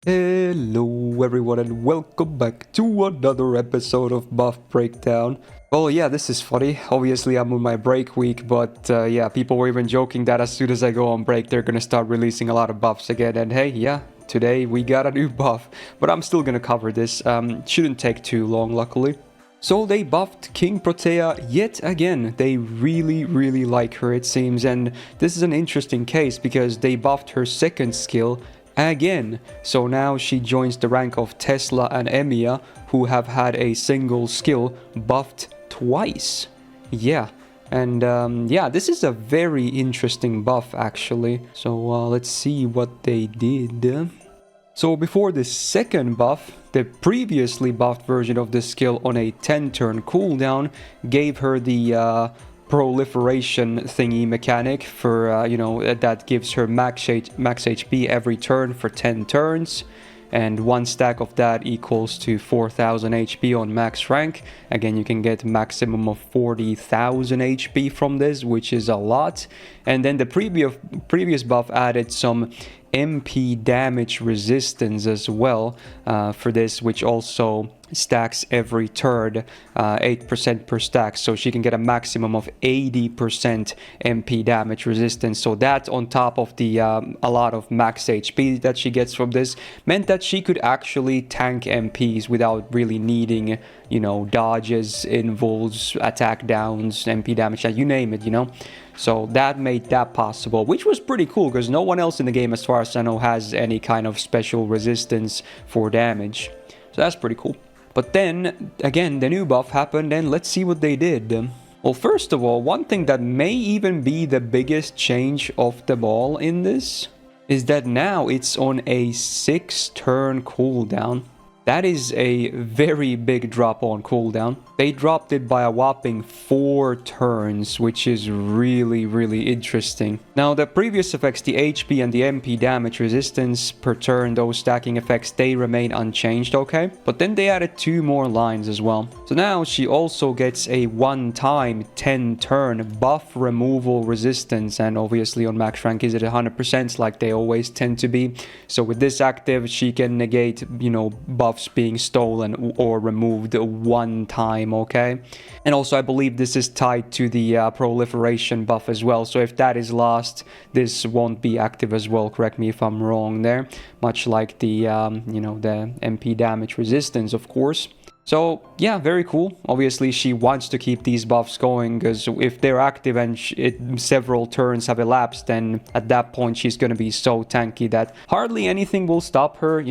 Hello everyone and welcome back to another episode of Buff Breakdown. Well, yeah, this is funny. Obviously, I'm on my break week, but yeah, people were even joking that as soon as I go on break, they're gonna start releasing a lot of buffs again. And hey, yeah, today we got a new buff, but I'm still gonna cover this. Shouldn't take too long, luckily. So they buffed King Protea yet again. They really like her, it seems, and this is an interesting case because they buffed her second skill again. So now she joins the rank of Tesla and Emiya, who have had a single skill buffed twice. Yeah. And yeah, this is a very interesting buff actually. So let's see what they did. So before the second buff, the previously buffed version of this skill on a 10-turn cooldown gave her the proliferation thingy mechanic for, that gives her max HP every turn for 10 turns. And one stack of that equals to 4000 HP on max rank. Again, you can get maximum of 40,000 HP from this, which is a lot. And then the previous buff added some MP damage resistance as well for this, which also stacks every turn, 8% per stack, so she can get a maximum of 80% MP damage resistance. So that on top of the a lot of max HP that she gets from this meant that she could actually tank MPs without really needing, dodges, invulns, attack downs, MP damage, you name it, So that made that possible, which was pretty cool because no one else in the game, as far as I know, has any kind of special resistance for damage. So that's pretty cool. But then, again, the new buff happened and let's see what they did. Well, first of all, one thing that may even be the biggest change of them all in this is that now it's on a 6-turn cooldown. That is a very big drop on cooldown. They dropped it by a whopping 4 turns, which is really interesting. Now, the previous effects, the HP and the MP damage resistance per turn, those stacking effects, they remain unchanged, okay? But then they added 2 more lines as well. So now she also gets a one-time 10-turn buff removal resistance, and obviously on max rank is at 100% like they always tend to be. So with this active, she can negate, buffs being stolen or removed one time, okay? And also I believe this is tied to the proliferation buff as well, so if that is lost, this won't be active as well. Correct me if I'm wrong there, much like the the MP damage resistance, of course. So yeah, very cool. Obviously she wants to keep these buffs going because if they're active and several turns have elapsed, then at that point she's going to be so tanky that hardly anything will stop her,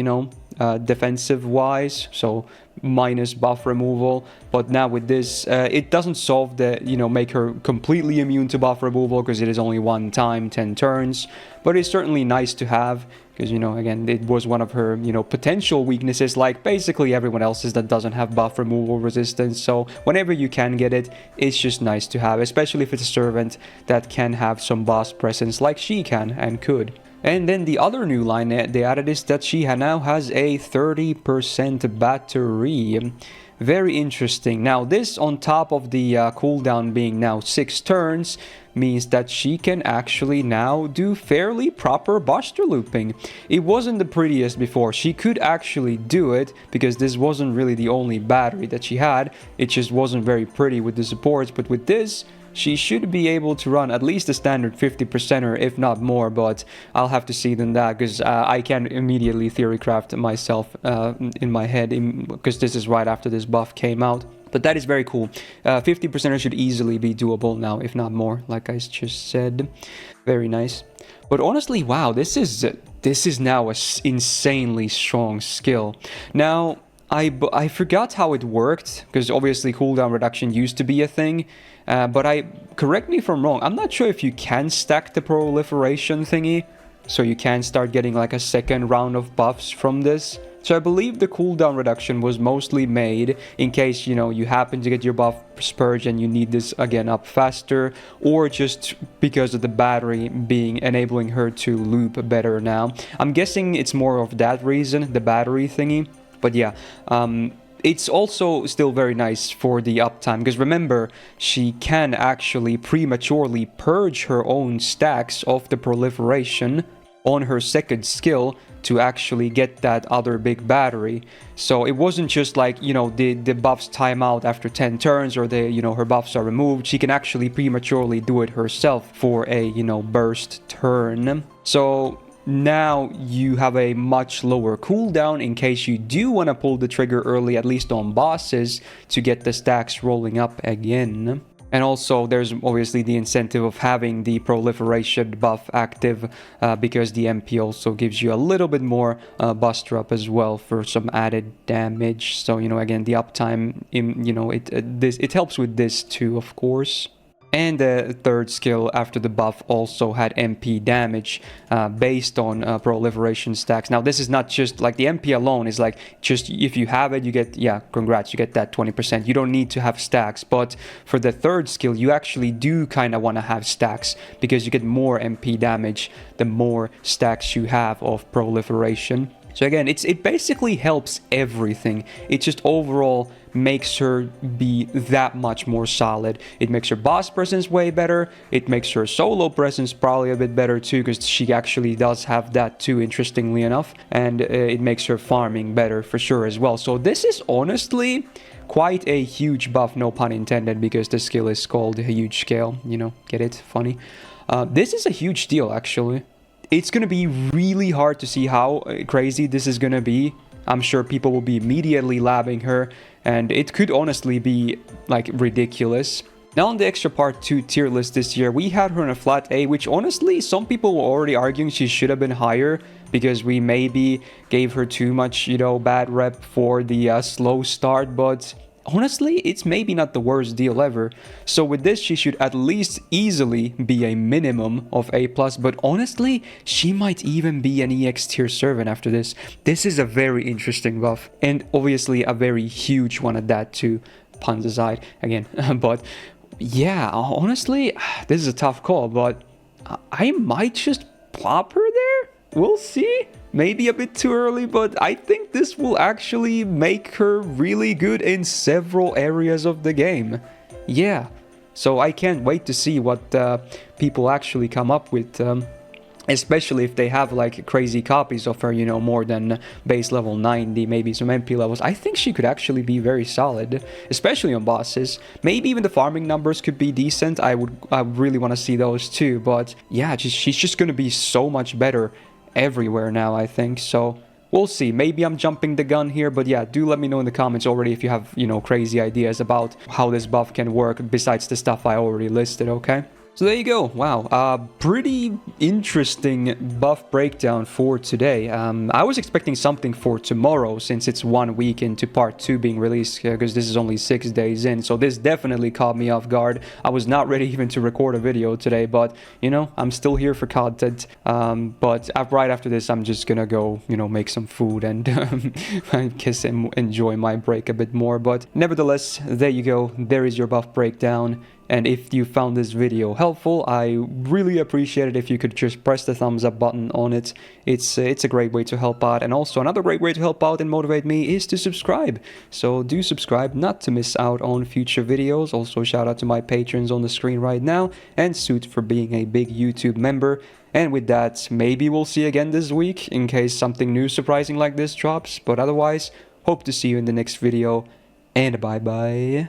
defensive wise, so minus buff removal. But now with this, it doesn't solve the, make her completely immune to buff removal because it is only one time, 10 turns, but it's certainly nice to have because, again, it was one of her, potential weaknesses, like basically everyone else's that doesn't have buff removal resistance. So whenever you can get it, it's just nice to have, especially if it's a servant that can have some boss presence like she can and could. And then the other new line they added is that she now has a 30% battery. Very interesting. Now this, on top of the cooldown being now 6 turns, means that she can actually now do fairly proper buster looping. It wasn't the prettiest before. She could actually do it because this wasn't really the only battery that she had. It just wasn't very pretty with the supports, but with this, she should be able to run at least a standard 50%er, if not more, but I'll have to see than that because I can immediately theorycraft myself in my head because this is right after this buff came out. But that is very cool. 50%er should easily be doable now, if not more, like I just said. Very nice. But honestly, wow, this is now an insanely strong skill. Now, I forgot how it worked because obviously cooldown reduction used to be a thing. But correct me if I'm wrong, I'm not sure if you can stack the proliferation thingy, so you can start getting like a second round of buffs from this. So I believe the cooldown reduction was mostly made in case, you happen to get your buff purged and you need this again up faster, or just because of the battery enabling her to loop better now. I'm guessing it's more of that reason, the battery thingy. But yeah, it's also still very nice for the uptime, because remember, she can actually prematurely purge her own stacks of the proliferation on her second skill to actually get that other big battery. So it wasn't just like, you know, the buffs time out after 10 turns or the, you know, her buffs are removed. She can actually prematurely do it herself for a, you know, burst turn. So now you have a much lower cooldown in case you do want to pull the trigger early, at least on bosses, to get the stacks rolling up again. And also, there's obviously the incentive of having the proliferation buff active because the MP also gives you a little bit more buster up as well for some added damage. So, you know, again, the uptime, you know, it helps with this too, of course. And the third skill after the buff also had MP damage based on proliferation stacks. Now, this is not just like the MP alone is like just if you have it, you get, yeah, congrats, you get that 20%. You don't need to have stacks. But for the third skill, you actually do kind of want to have stacks because you get more MP damage the more stacks you have of proliferation. So again, it basically helps everything. It just overall makes her be that much more solid. It makes her boss presence way better. It makes her solo presence probably a bit better too, because she actually does have that too, interestingly enough. And it makes her farming better for sure as well. So this is honestly quite a huge buff, no pun intended, because the skill is called a huge scale. You know, get it? Funny. This is a huge deal, actually. It's going to be really hard to see how crazy this is going to be. I'm sure people will be immediately labbing her, and it could honestly be like ridiculous. Now on the extra part 2 tier list this year, we had her in a flat A, which honestly some people were already arguing she should have been higher because we maybe gave her too much, you know, bad rep for the slow start, but honestly, it's maybe not the worst deal ever. So with this, she should at least easily be a minimum of A+, but honestly, she might even be an EX tier servant after this. This is a very interesting buff, and obviously a very huge one at that too, puns aside again. But yeah, honestly, this is a tough call, but I might just plop her there. We'll see. Maybe a bit too early, but I think this will actually make her really good in several areas of the game. Yeah, so I can't wait to see what people actually come up with, especially if they have like crazy copies of her, you know, more than base level 90, maybe some MP levels. I think she could actually be very solid, especially on bosses. Maybe even the farming numbers could be decent. I really want to see those too, but yeah, she's just going to be so much better everywhere now, I think. So we'll see. Maybe I'm jumping the gun here, but yeah, do let me know in the comments already if you have, you know, crazy ideas about how this buff can work besides the stuff I already listed, okay? So there you go. Wow, pretty interesting buff breakdown for today. I was expecting something for tomorrow since it's 1 week into part 2 being released, because this is only 6 days in. So this definitely caught me off guard. I was not ready even to record a video today, but you know, I'm still here for content. But right after this, I'm just gonna go, you know, make some food and I guess enjoy my break a bit more. But nevertheless, there you go. There is your buff breakdown. And if you found this video helpful, I really appreciate it if you could just press the thumbs up button on it. It's a great way to help out. And also another great way to help out and motivate me is to subscribe. So do subscribe not to miss out on future videos. Also shout out to my patrons on the screen right now, and Suit for being a big YouTube member. And with that, maybe we'll see again this week in case something new surprising like this drops. But otherwise, hope to see you in the next video, and bye bye.